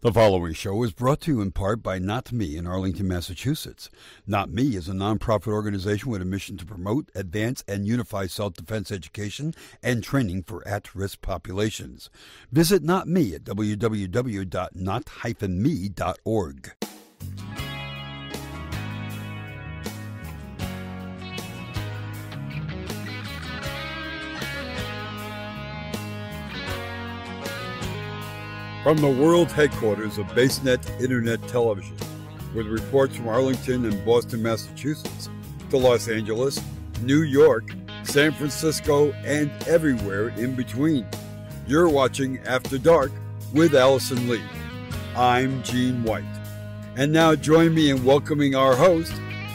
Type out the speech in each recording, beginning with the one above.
The following show is brought to you in part by Not Me in Arlington, Massachusetts. Not Me is a nonprofit organization with a mission to promote, advance, and unify self-defense education and training for at-risk populations. Visit Not Me at www.not-me.org. From the world headquarters of BaseNet Internet Television, with reports from Arlington and Boston, Massachusetts, to Los Angeles, New York, San Francisco, and everywhere in between. You're watching After Dark with Allison Lee. I'm Gene White. And now join me in welcoming our host,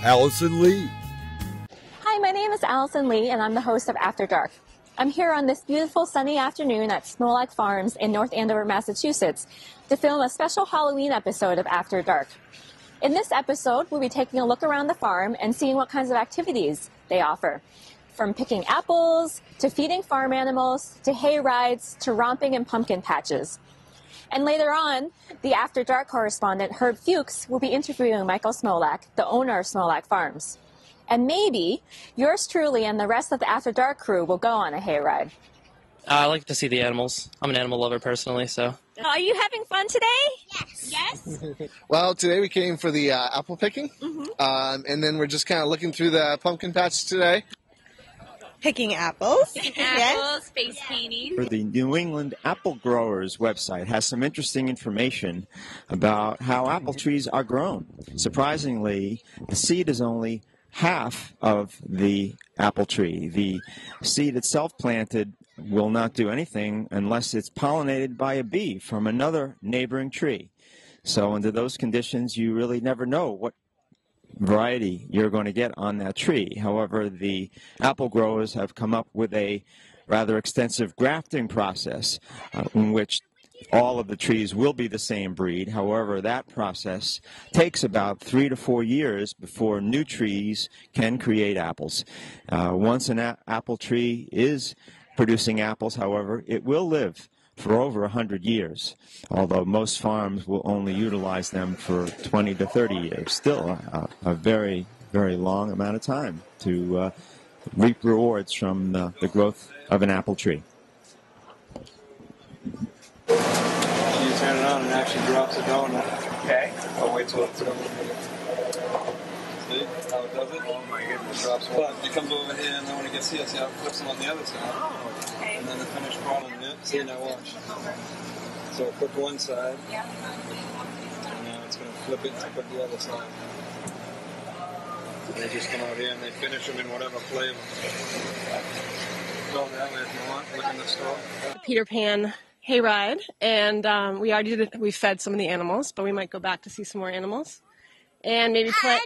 Allison Lee. Hi, my name is Allison Lee, and I'm the host of After Dark. I'm here on this beautiful sunny afternoon at Smolak Farms in North Andover, Massachusetts, to film a special Halloween episode of After Dark. In this episode, we'll be taking a look around the farm and seeing what kinds of activities they offer. From picking apples, to feeding farm animals, to hay rides, to romping in pumpkin patches. And later on, the After Dark correspondent Herb Fuchs will be interviewing Michael Smolak, the owner of Smolak Farms. And maybe yours truly and the rest of the After Dark crew will go on a hayride. I like to see the animals. I'm an animal lover personally, so. Are you having fun today? Yes. Yes? Well, today we came for the apple picking, and then we're just kind of looking through the pumpkin patch today. Picking apples. Apples, face painting. The New England Apple Growers website has some interesting information about how apple trees are grown. Surprisingly, the seed is only half of the apple tree. The seed itself planted will not do anything unless it's pollinated by a bee from another neighboring tree. So under those conditions, you really never know what variety you're going to get on that tree. However, the apple growers have come up with a rather extensive grafting process in which all of the trees will be the same breed. However, that process takes about 3 to 4 years before new trees can create apples. Once an apple tree is producing apples, however, it will live for over 100 years, although most farms will only utilize them for 20 to 30 years. Still a very, very long amount of time to reap rewards from the growth of an apple tree. You turn it on and it actually drops a donut. Okay. I'll wait till it's over. See how it does it? Oh my goodness. It drops one. It comes over here and then when it gets here, see how it flips them on the other side. Oh, okay. And then the finished product in it. See, now watch. So it put one side. Yeah. And now it's going to flip it to put the other side. So they just come out here and they finish them in whatever flavor. Go that way if you want. Look in the store. Peter Pan hayride, and we fed some of the animals, but we might go back to see some more animals, and maybe play.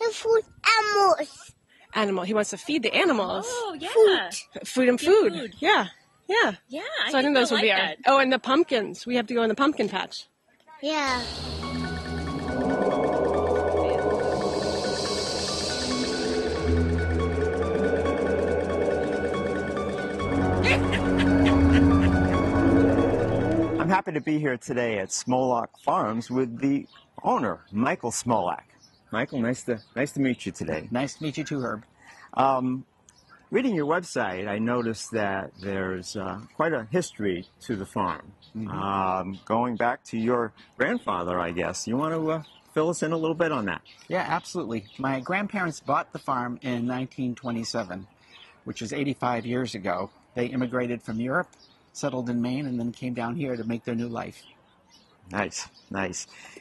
And food animals. Animal. He wants to feed the animals. Oh, yeah. Food and food. Yeah. Yeah, So I think those would be our. Oh, and the pumpkins. We have to go in the pumpkin patch. Yeah. I'm happy to be here today at Smolak Farms with the owner, Michael Smolak. Michael, nice to meet you today. Nice to meet you too, Herb. Reading your website, I noticed that there's quite a history to the farm, going back to your grandfather, I guess. You want to fill us in a little bit on that? Yeah, absolutely. My grandparents bought the farm in 1927, which is 85 years ago. They immigrated from Europe, settled in Maine, and then came down here to make their new life. Nice.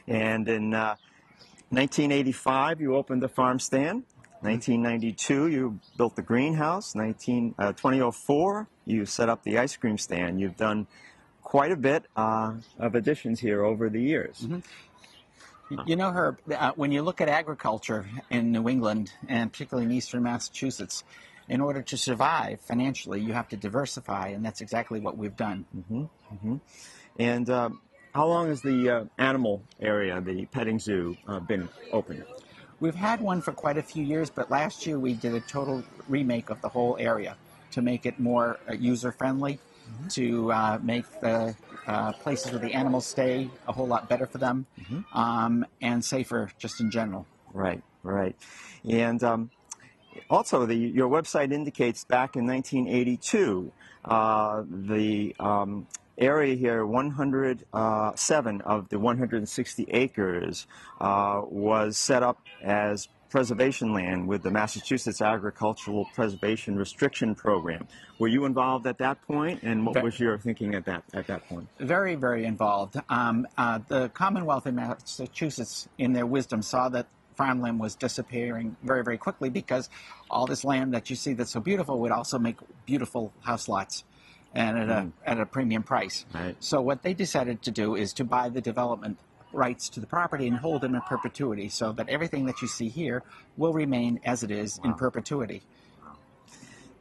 And in 1985, you opened the farm stand. 1992, you built the greenhouse. 2004, you set up the ice cream stand. You've done quite a bit of additions here over the years. You know, Herb, when you look at agriculture in New England, and particularly in eastern Massachusetts, in order to survive financially, you have to diversify, and that's exactly what we've done. And how long has the animal area, the petting zoo, been open? We've had one for quite a few years, but last year we did a total remake of the whole area to make it more user-friendly, to make the places where the animals stay a whole lot better for them, and safer just in general. Right, right. And also, your website indicates back in 1982, the area here, 107 of the 160 acres was set up as preservation land with the Massachusetts Agricultural Preservation Restriction Program. Were you involved at that point, and what was your thinking at that point? Very, very involved. The Commonwealth of Massachusetts, in their wisdom, saw that farmland was disappearing very, very quickly because all this land that you see that's so beautiful would also make beautiful house lots, and at a premium price. Right. So what they decided to do is to buy the development rights to the property and hold them in perpetuity, so that everything that you see here will remain as it is in perpetuity.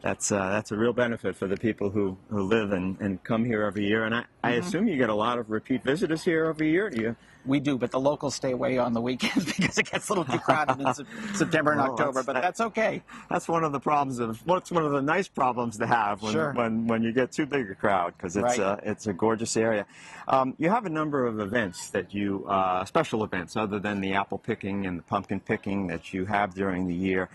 That's a real benefit for the people who live and come here every year. And I assume you get a lot of repeat visitors here every year. Do you? We do, but the locals stay away on the weekends because it gets a little too crowded in September and October. But that's okay. That's one of the problems it's one of the nice problems to have when you get too big a crowd, because it's a gorgeous area. You have a number of events that you special events other than the apple picking and the pumpkin picking that you have during the year.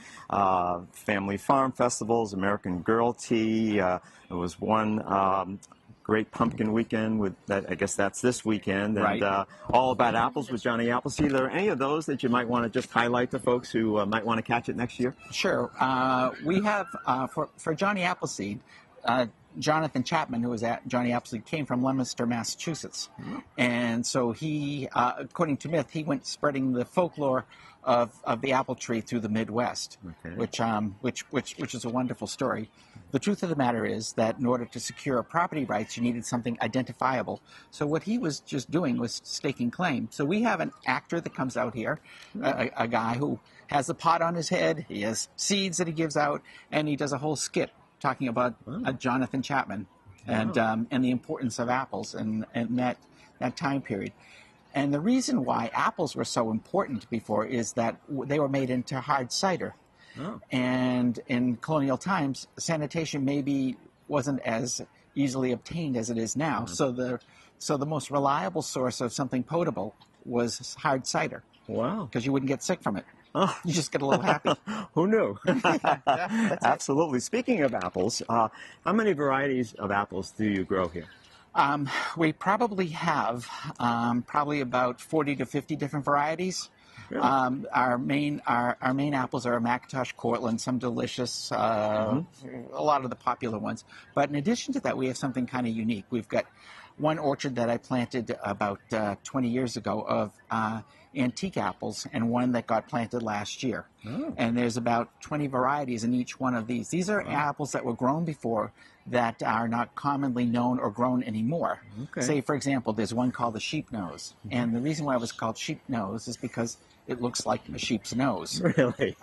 Family farm festivals, American Girl Tea. There was one. Great pumpkin weekend with that. I guess that's this weekend, and All About Apples with Johnny Appleseed. Are there any of those that you might want to just highlight to folks who might want to catch it next year? Sure. We have for Johnny Appleseed, Jonathan Chapman, who was at Johnny Appleseed, came from Leominster, Massachusetts, and so he, according to myth, he went spreading the folklore of the apple tree through the Midwest, which is a wonderful story. The truth of the matter is that in order to secure property rights, you needed something identifiable. So what he was just doing was staking claim. So we have an actor that comes out here, a guy who has a pot on his head, he has seeds that he gives out, and he does a whole skit talking about Jonathan Chapman and the importance of apples and that time period. And the reason why apples were so important before is that they were made into hard cider. And in colonial times, sanitation maybe wasn't as easily obtained as it is now. So the most reliable source of something potable was hard cider. Wow. Because you wouldn't get sick from it. Oh. You just get a little happy. Who knew? Absolutely. Speaking of apples, how many varieties of apples do you grow here? We probably have probably about 40 to 50 different varieties. Really? Our main apples are Macintosh, Cortland, some delicious, a lot of the popular ones. But in addition to that, we have something kind of unique. We've got one orchard that I planted about 20 years ago of antique apples, and one that got planted last year. And there's about 20 varieties in each one of these. These are apples that were grown before that are not commonly known or grown anymore. Say, for example, there's one called the sheep nose. And the reason why it was called sheep nose is because it looks like a sheep's nose. Really?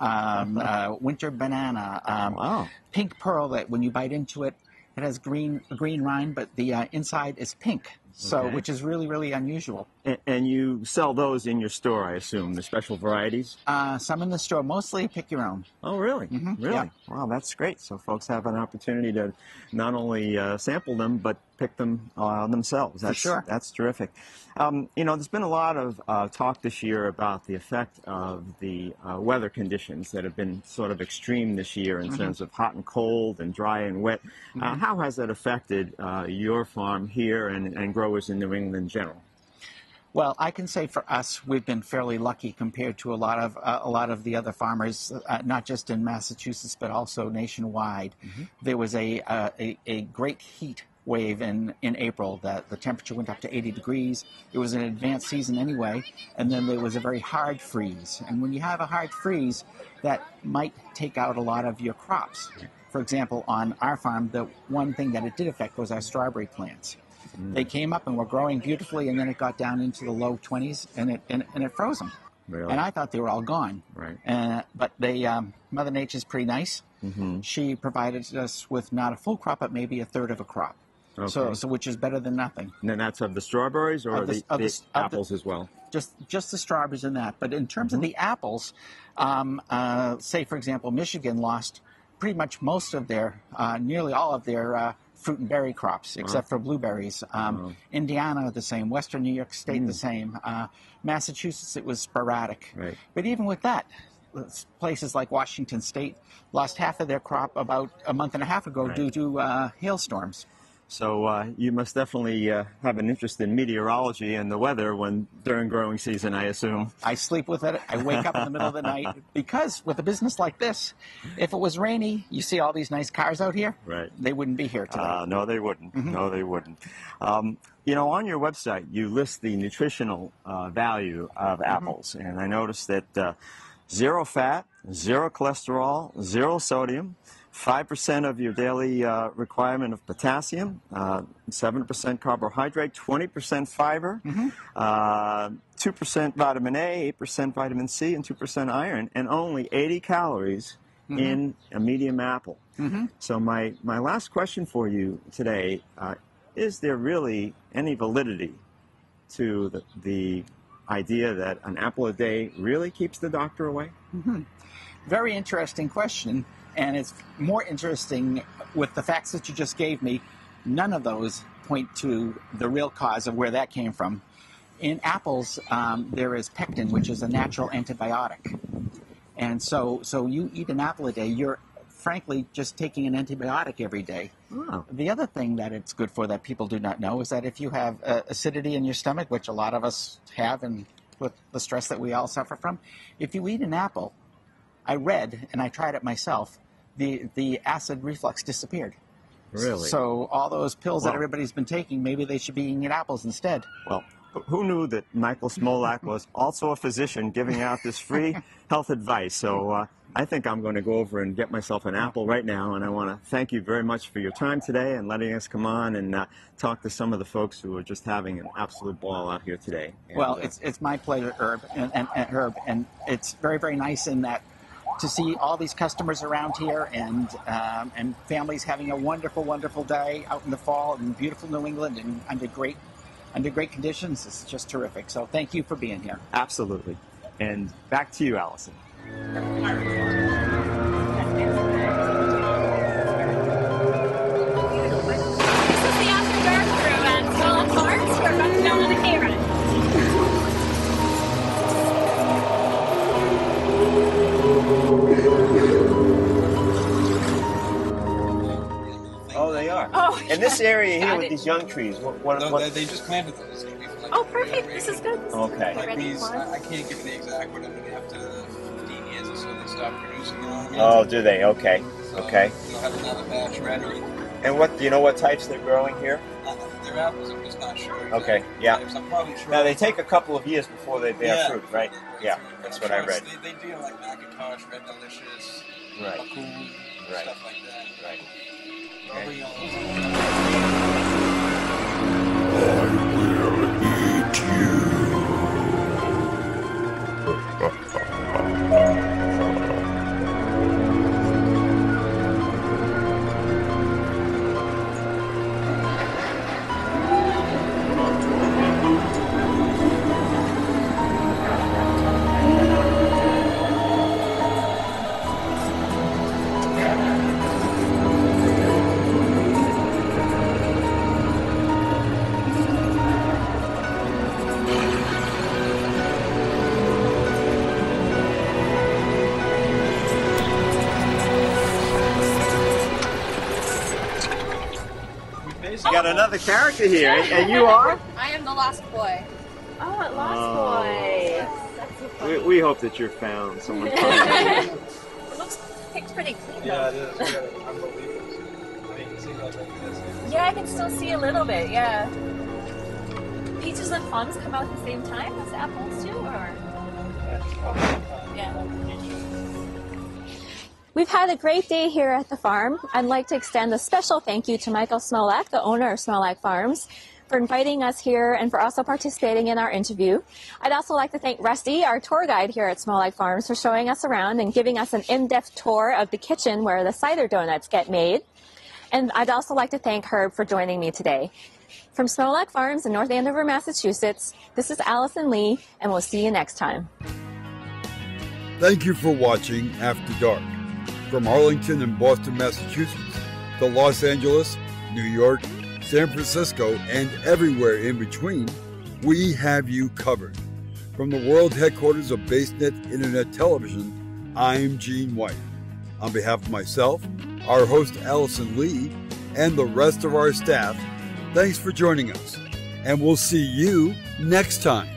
Winter banana. Pink pearl, that when you bite into it, it has green rind, but the inside is pink. So, which is really, really unusual. And you sell those in your store, I assume, the special varieties? Some in the store, mostly pick your own. Oh, really? Really? Yeah. Wow, that's great. So folks have an opportunity to not only sample them, but pick them themselves. For sure. That's terrific. There's been a lot of talk this year about the effect of the weather conditions that have been sort of extreme this year in terms of hot and cold and dry and wet. How has that affected your farm here and growers in New England in general? Well, I can say for us, we've been fairly lucky compared to a lot of the other farmers, not just in Massachusetts but also nationwide. There was a great heat wave in April that the temperature went up to 80 degrees. It was an advanced season anyway, and then there was a very hard freeze. And when you have a hard freeze, that might take out a lot of your crops. For example, on our farm, the one thing that it did affect was our strawberry plants. They came up and were growing beautifully, and then it got down into the low 20s, and it froze them. Really? And I thought they were all gone. Right. But Mother Nature's pretty nice. She provided us with not a full crop, but maybe a third of a crop. So which is better than nothing. And then that's of the strawberries or the apples as well? Just the strawberries and that. But in terms of the apples, say, for example, Michigan lost pretty much most of their, nearly all of their fruit and berry crops, except for blueberries. Indiana, the same. Western New York State, the same. Massachusetts, it was sporadic. Right. But even with that, places like Washington State lost half of their crop about a month and a half ago due to hailstorms. So you must definitely have an interest in meteorology and the weather during growing season, I assume. I sleep with it. I wake up in the middle of the night because with a business like this, if it was rainy, you see all these nice cars out here, they wouldn't be here today. No, they wouldn't. No, they wouldn't. You know, on your website, you list the nutritional value of apples, and I noticed that 0 fat, 0 cholesterol, 0 sodium, 5% of your daily requirement of potassium, 7% carbohydrate, 20% fiber, 2% vitamin A, 8% vitamin C, and 2% iron, and only 80 calories in a medium apple. So my last question for you today, is there really any validity to the idea that an apple a day really keeps the doctor away? Very interesting question. And it's more interesting with the facts that you just gave me. None of those point to the real cause of where that came from. In apples, there is pectin, which is a natural antibiotic. And so you eat an apple a day, you're frankly just taking an antibiotic every day. The other thing that it's good for that people do not know is that if you have acidity in your stomach, which a lot of us have and with the stress that we all suffer from, if you eat an apple, I read, and I tried it myself, the acid reflux disappeared. Really? So all those pills that everybody's been taking, maybe they should be eating apples instead. Well, who knew that Michael Smolak was also a physician giving out this free health advice? So I think I'm going to go over and get myself an apple right now, and I want to thank you very much for your time today and letting us come on and talk to some of the folks who are just having an absolute ball out here today. And, well, it's my pleasure, Herb, and it's very, very nice in that to see all these customers around here and families having a wonderful, wonderful day out in the fall in beautiful New England and under great conditions. It's just terrific. So thank you for being here. Absolutely. And back to you, Allison. This is the After Dark crew at Smolak Farms. We're about to go on a K-run. Oh, they are. Oh, in this area here with these young trees, what? They just planted those. Oh, perfect. This is good. Okay. Like these, I can't give you the exact one. I mean, after 15 years or so, they stop producing. You know what I mean? Oh, do they? Okay. So Okay. They'll have another batch ready. And what? Do you know what types they're growing here? They're apples. I'm just not sure. Okay. Yeah. I'm probably sure. Now they take a couple of years before they bear fruit, right? Yeah. That's I'm what sure I read. They do like Macintosh, Red Delicious, Right. Macoon, Right. stuff like that. Right. Probably all You got another character here, and you are? I am the lost boy. Oh, Lost Boy. That's so funny. We hope that you're found. Someone found It looks picked pretty clean, Yeah, though. it is. Unbelievable. I mean, you can see like this. Yeah, I can still see a little bit, yeah. Peaches and plums come out at the same time as apples, too, or? Yeah. We've had a great day here at the farm. I'd like to extend a special thank you to Michael Smolak, the owner of Smolak Farms, for inviting us here and for also participating in our interview. I'd also like to thank Rusty, our tour guide here at Smolak Farms, for showing us around and giving us an in-depth tour of the kitchen where the cider donuts get made. And I'd also like to thank Herb for joining me today. From Smolak Farms in North Andover, Massachusetts, this is Allison Lee, and we'll see you next time. Thank you for watching After Dark. From Arlington and Boston, Massachusetts, to Los Angeles, New York, San Francisco, and everywhere in between, we have you covered. From the world headquarters of BaseNet Internet Television, I'm Gene White. On behalf of myself, our host Allison Lee, and the rest of our staff, thanks for joining us. And we'll see you next time.